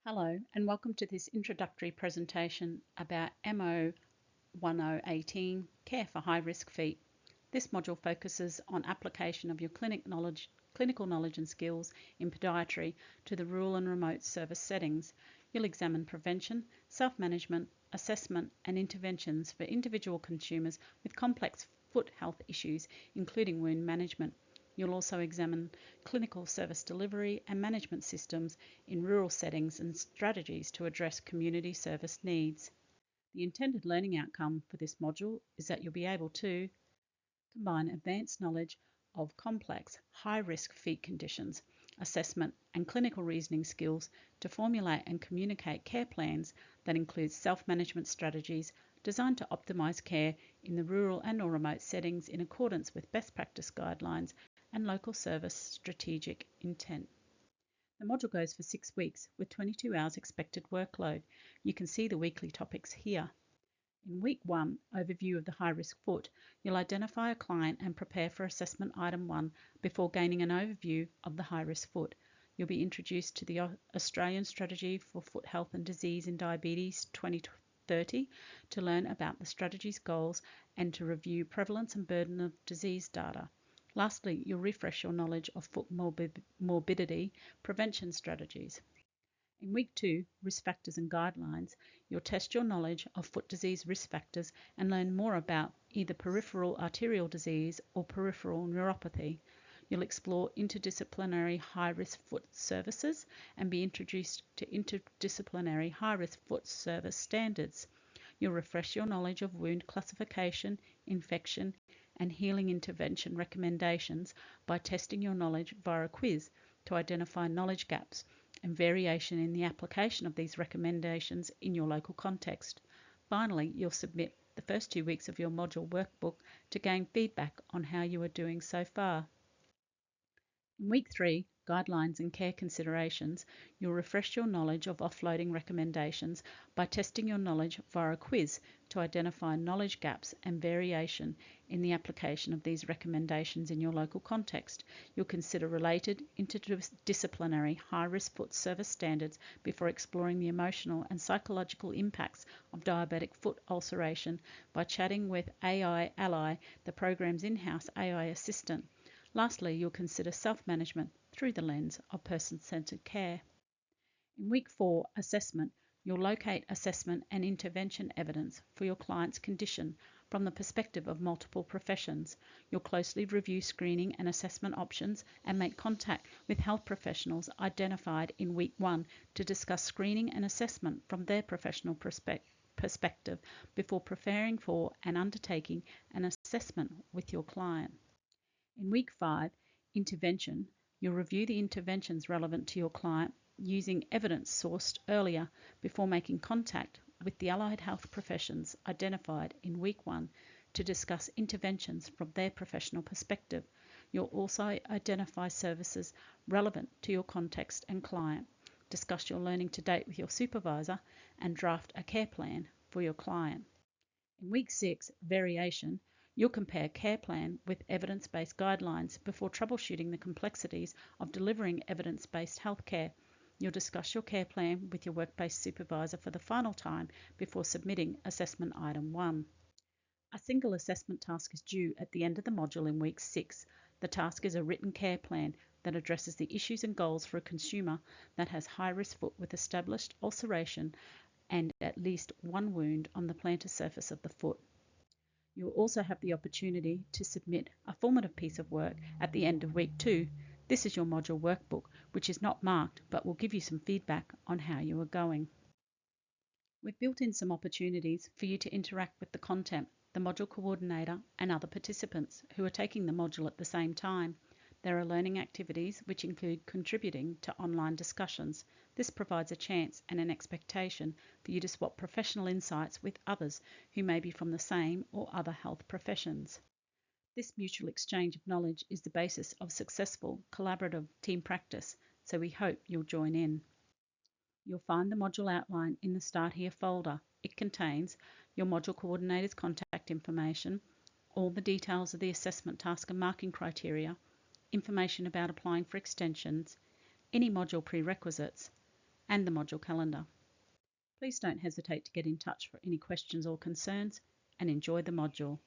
Hello and welcome to this introductory presentation about MO1018 Care for High Risk Feet. This module focuses on application of your clinical knowledge and skills in podiatry to the rural and remote service settings. You'll examine prevention, self-management, assessment and interventions for individual consumers with complex foot health issues, including wound management. You'll also examine clinical service delivery and management systems in rural settings and strategies to address community service needs. The intended learning outcome for this module is that you'll be able to combine advanced knowledge of complex, high-risk feet conditions, assessment and clinical reasoning skills to formulate and communicate care plans that include self-management strategies designed to optimise care in the rural and/or remote settings in accordance with best practice guidelines and local service strategic intent. The module goes for 6 weeks with 22 hours expected workload. You can see the weekly topics here. In week 1, overview of the high-risk foot, you'll identify a client and prepare for assessment item 1 before gaining an overview of the high-risk foot. You'll be introduced to the Australian Strategy for Foot Health and Disease in Diabetes 2030 to learn about the strategy's goals and to review prevalence and burden of disease data. Lastly, you'll refresh your knowledge of foot morbidity prevention strategies. In week 2, risk factors and guidelines, you'll test your knowledge of foot disease risk factors and learn more about either peripheral arterial disease or peripheral neuropathy. You'll explore interdisciplinary high-risk foot services and be introduced to interdisciplinary high-risk foot service standards. You'll refresh your knowledge of wound classification, infection, and healing intervention recommendations by testing your knowledge via a quiz to identify knowledge gaps and variation in the application of these recommendations in your local context. Finally, you'll submit the first 2 weeks of your module workbook to gain feedback on how you are doing so far. In week 3, guidelines and care considerations, you'll refresh your knowledge of offloading recommendations by testing your knowledge via a quiz to identify knowledge gaps and variation in the application of these recommendations in your local context. You'll consider related interdisciplinary high-risk foot service standards before exploring the emotional and psychological impacts of diabetic foot ulceration by chatting with AI Ally, the program's in-house AI assistant. Lastly, you'll consider self-management through the lens of person-centered care. In week 4, assessment, you'll locate assessment and intervention evidence for your client's condition from the perspective of multiple professions. You'll closely review screening and assessment options and make contact with health professionals identified in week 1 to discuss screening and assessment from their professional perspective before preparing for and undertaking an assessment with your client. In week 5, intervention, you'll review the interventions relevant to your client using evidence sourced earlier before making contact with the allied health professions identified in week 1 to discuss interventions from their professional perspective. You'll also identify services relevant to your context and client, discuss your learning to date with your supervisor, and draft a care plan for your client. In week 6, variation, you'll compare care plan with evidence-based guidelines before troubleshooting the complexities of delivering evidence-based healthcare. You'll discuss your care plan with your work-based supervisor for the final time before submitting assessment item 1. A single assessment task is due at the end of the module in week 6. The task is a written care plan that addresses the issues and goals for a consumer that has high-risk foot with established ulceration and at least one wound on the plantar surface of the foot. You'll also have the opportunity to submit a formative piece of work at the end of week 2. This is your module workbook, which is not marked but will give you some feedback on how you are going. We've built in some opportunities for you to interact with the content, the module coordinator and other participants who are taking the module at the same time. There are learning activities which include contributing to online discussions. This provides a chance and an expectation for you to swap professional insights with others who may be from the same or other health professions. This mutual exchange of knowledge is the basis of successful collaborative team practice, so we hope you'll join in. You'll find the module outline in the Start Here folder. It contains your module coordinator's contact information, all the details of the assessment task and marking criteria, information about applying for extensions, any module prerequisites, and the module calendar. Please don't hesitate to get in touch for any questions or concerns, and enjoy the module.